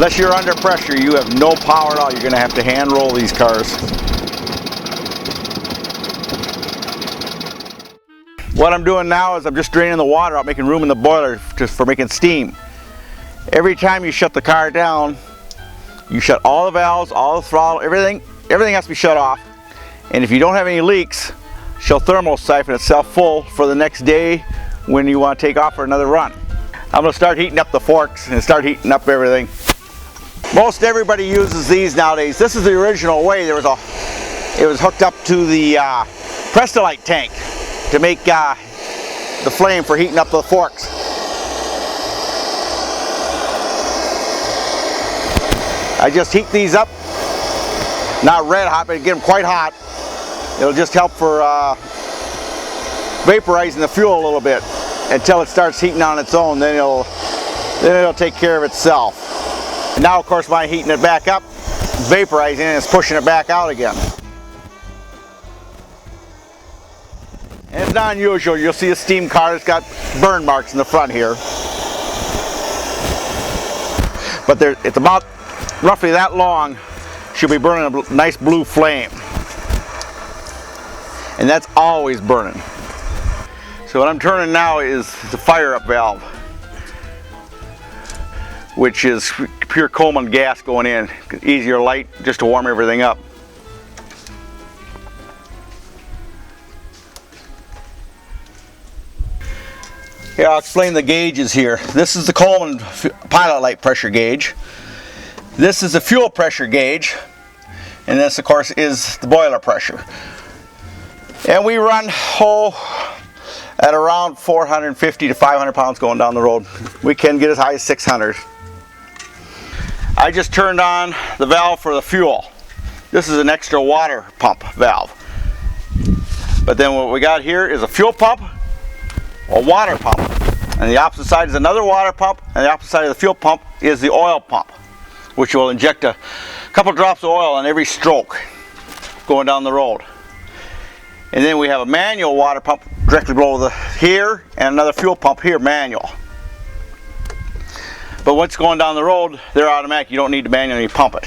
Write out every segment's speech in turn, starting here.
Unless you're under pressure, you have no power at all. You're going to have to hand roll these cars. What I'm doing now is I'm just draining the water out, making room in the boiler for making steam. Every time you shut the car down, you shut all the valves, all the throttle, everything has to be shut off. And if you don't have any leaks, she'll thermal siphon itself full for the next day when you want to take off for another run. I'm going to start heating up the forks and start heating up everything. Most everybody uses these nowadays. This is the original way. It was hooked up to the Prestolite tank to make the flame for heating up the forks. I just heat these up, not red hot, but get them quite hot. It'll just help for vaporizing the fuel a little bit until it starts heating on its own. Then it'll take care of itself. And now, of course, by heating it back up, vaporizing it, it's pushing it back out again. And it's not unusual. You'll see a steam car that's got burn marks in the front here. But it's about roughly that long. She'll be burning a nice blue flame. And that's always burning. So what I'm turning now is the fire up valve, which is pure Coleman gas going in. Easier light just to warm everything up. Here, I'll explain the gauges here. This is the Coleman pilot light pressure gauge. This is the fuel pressure gauge. And this, of course, is the boiler pressure. And we run at around 450 to 500 pounds going down the road. We can get as high as 600. I just turned on the valve for the fuel. This is an extra water pump valve. But then what we got here is a fuel pump, a water pump. And the opposite side is another water pump, and the opposite side of the fuel pump is the oil pump, which will inject a couple drops of oil on every stroke going down the road. And then we have a manual water pump directly below here, and another fuel pump here, manual. But once going down the road, they're automatic. You don't need to manually pump it.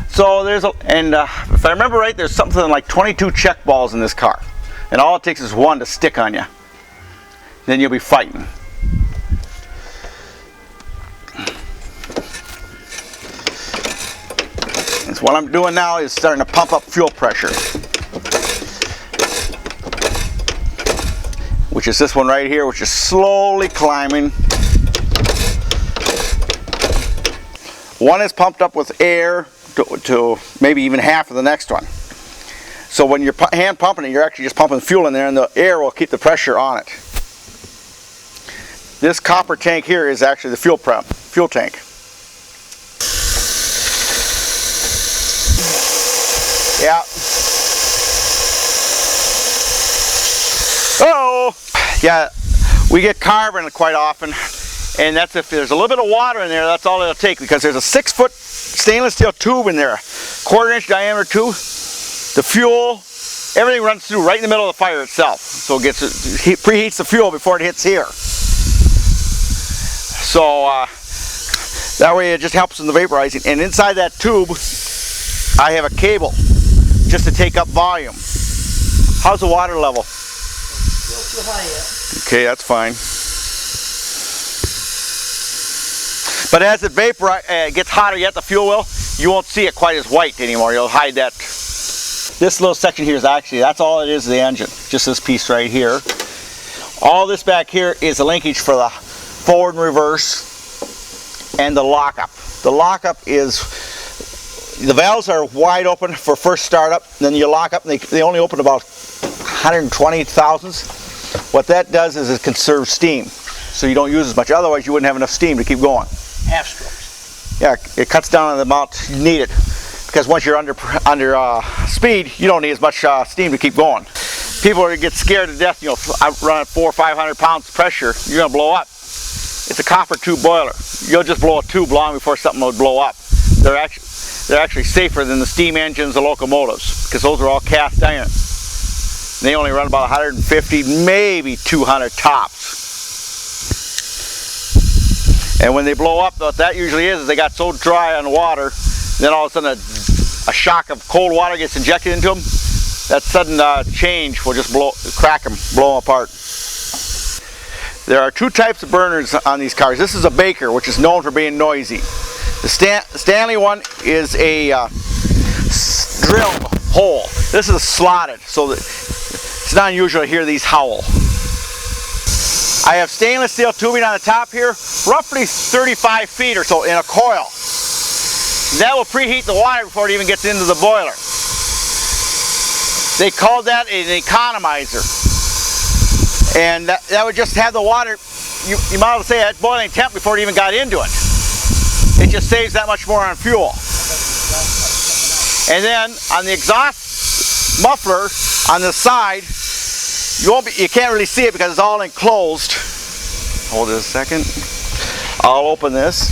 So if I remember right, there's something like 22 check balls in this car. And all it takes is one to stick on you. Then you'll be fighting. So what I'm doing now is starting to pump up fuel pressure, which is this one right here, which is slowly climbing. One is pumped up with air to maybe even half of the next one. So when you're hand pumping it, you're actually just pumping fuel in there, and the air will keep the pressure on it. This copper tank here is actually the fuel tank. Yeah. Oh, yeah. We get carbon quite often, and that's if there's a little bit of water in there. That's all it'll take, because there's a 6-foot stainless steel tube in there, 1/4-inch diameter tube. The fuel, everything runs through right in the middle of the fire itself, so it preheats the fuel before it hits here. So that way it just helps in the vaporizing. And inside that tube, I have a cable just to take up volume. How's the water level? Too high yet. Okay, that's fine. But as it gets hotter yet, the fuel will, you won't see it quite as white anymore. You'll hide that. This little section here is that's all it is, the engine. Just this piece right here. All this back here is a linkage for the forward and reverse and the lockup. The lockup is, the valves are wide open for first startup, then you lock up, and they only open about 120 thousandths. What that does is it conserves steam, so you don't use as much. Otherwise, you wouldn't have enough steam to keep going. Half strokes. Yeah, it cuts down on the amount you need it, because once you're under speed, you don't need as much steam to keep going. People get scared to death. I run at 400 or 500 pounds pressure, you're going to blow up. It's a copper tube boiler. You'll just blow a tube long before something will blow up. They're actually safer than the steam engines, the locomotives, because those are all cast iron. They only run about 150, maybe 200 tops. And when they blow up, what that usually is they got so dry on water, then all of a sudden a shock of cold water gets injected into them. That sudden change will just crack them, blow them apart. There are two types of burners on these cars. This is a Baker, which is known for being noisy. The Stanley one is a drilled hole. This is slotted, so that it's not unusual to hear these howl. I have stainless steel tubing on the top here, roughly 35 feet or so in a coil. That will preheat the water before it even gets into the boiler. They called that an economizer. And that would just have the water, you might as well say, at boiling temp before it even got into it. It just saves that much more on fuel. And then on the exhaust muffler on the side, you can't really see it because it's all enclosed. Hold it a second. I'll open this.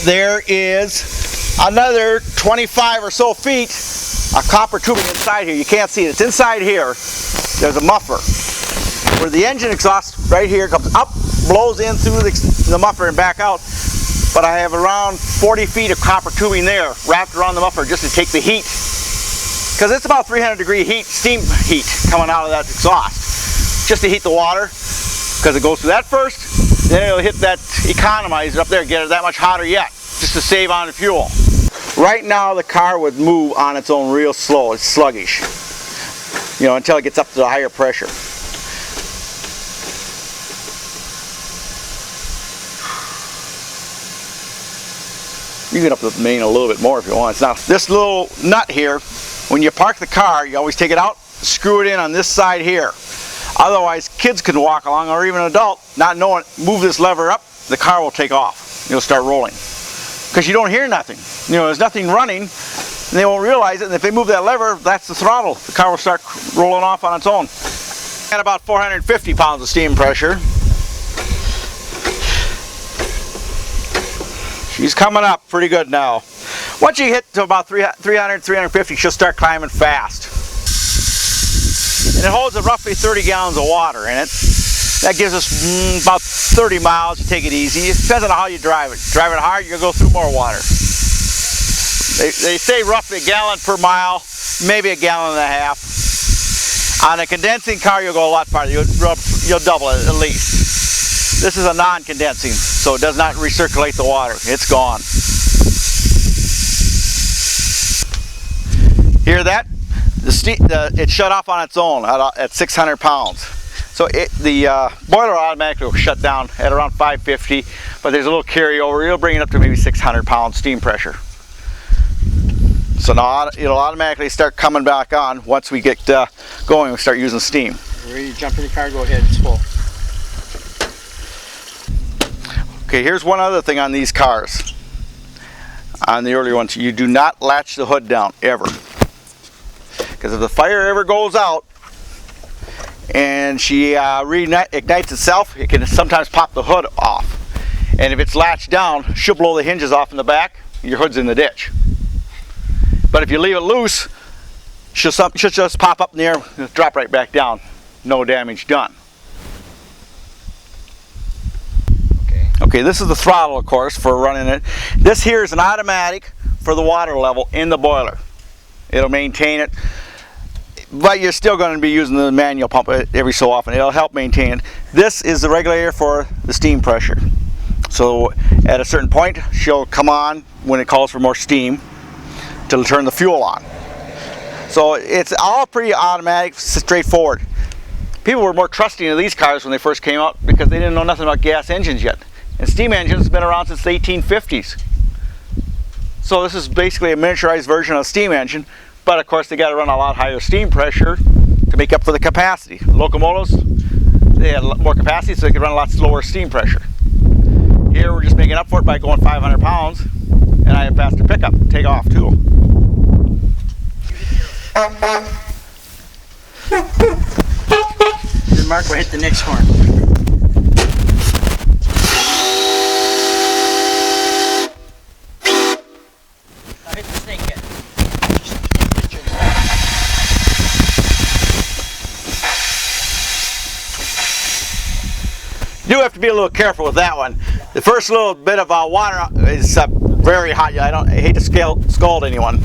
There is another 25 or so feet of copper tubing inside here. You can't see it. It's inside here. There's a muffler where the engine exhaust right here comes up, blows in through the muffler and back out. But I have around 40 feet of copper tubing there wrapped around the muffler just to take the heat. Because it's about 300-degree heat, steam heat coming out of that exhaust. Just to heat the water, because it goes through that first, then it'll hit that economizer up there, get it that much hotter yet, just to save on the fuel. Right now the car would move on its own real slow, it's sluggish. You know, until it gets up to the higher pressure. You can get up to the main a little bit more if you want. Now this little nut here, when you park the car, you always take it out, screw it in on this side here. Otherwise, kids can walk along, or even an adult, not knowing, move this lever up, the car will take off. It'll start rolling. Because you don't hear nothing. You know, there's nothing running, and they won't realize it, and if they move that lever, that's the throttle. The car will start rolling off on its own. At about 450 pounds of steam pressure. She's coming up pretty good now. Once you hit to about 300, 350, she'll start climbing fast. And it holds roughly 30 gallons of water in it. That gives us about 30 miles. You take it easy. It depends on how you drive it. Drive it hard, you'll go through more water. They say roughly a gallon per mile, maybe a gallon and a half. On a condensing car, you'll go a lot farther. You'll double it at least. This is a non-condensing, so it does not recirculate the water. It's gone. Hear that? It shut off on its own at 600 pounds. So the boiler automatically will shut down at around 550, but there's a little carryover. It'll bring it up to maybe 600 pounds steam pressure. So now it'll automatically start coming back on once we get going and start using steam. Ready to jump in the car? Go ahead, it's full. Okay, here's one other thing on these cars. On the earlier ones, you do not latch the hood down, ever. Because if the fire ever goes out and she reignites itself, it can sometimes pop the hood off. And if it's latched down, she'll blow the hinges off in the back, your hood's in the ditch. But if you leave it loose, she'll just pop up in the air and drop right back down. No damage done. Okay, this is the throttle, of course, for running it. This here is an automatic for the water level in the boiler. It'll maintain it, but you're still going to be using the manual pump every so often. It'll help maintain it. This is the regulator for the steam pressure. So at a certain point, she'll come on when it calls for more steam to turn the fuel on. So it's all pretty automatic, straightforward. People were more trusting of these cars when they first came out because they didn't know nothing about gas engines yet. And steam engines have been around since the 1850s. So this is basically a miniaturized version of a steam engine, but of course they got to run a lot higher steam pressure to make up for the capacity. Locomotives, they had more capacity, so they could run a lot slower steam pressure. Here we're just making up for it by going 500 pounds, and I have faster pickup, take off too. Then Mark will hit the next horn. Now hit the snake head. do have to be a little careful with that one. The first little bit of water is very hot. I hate to scald anyone.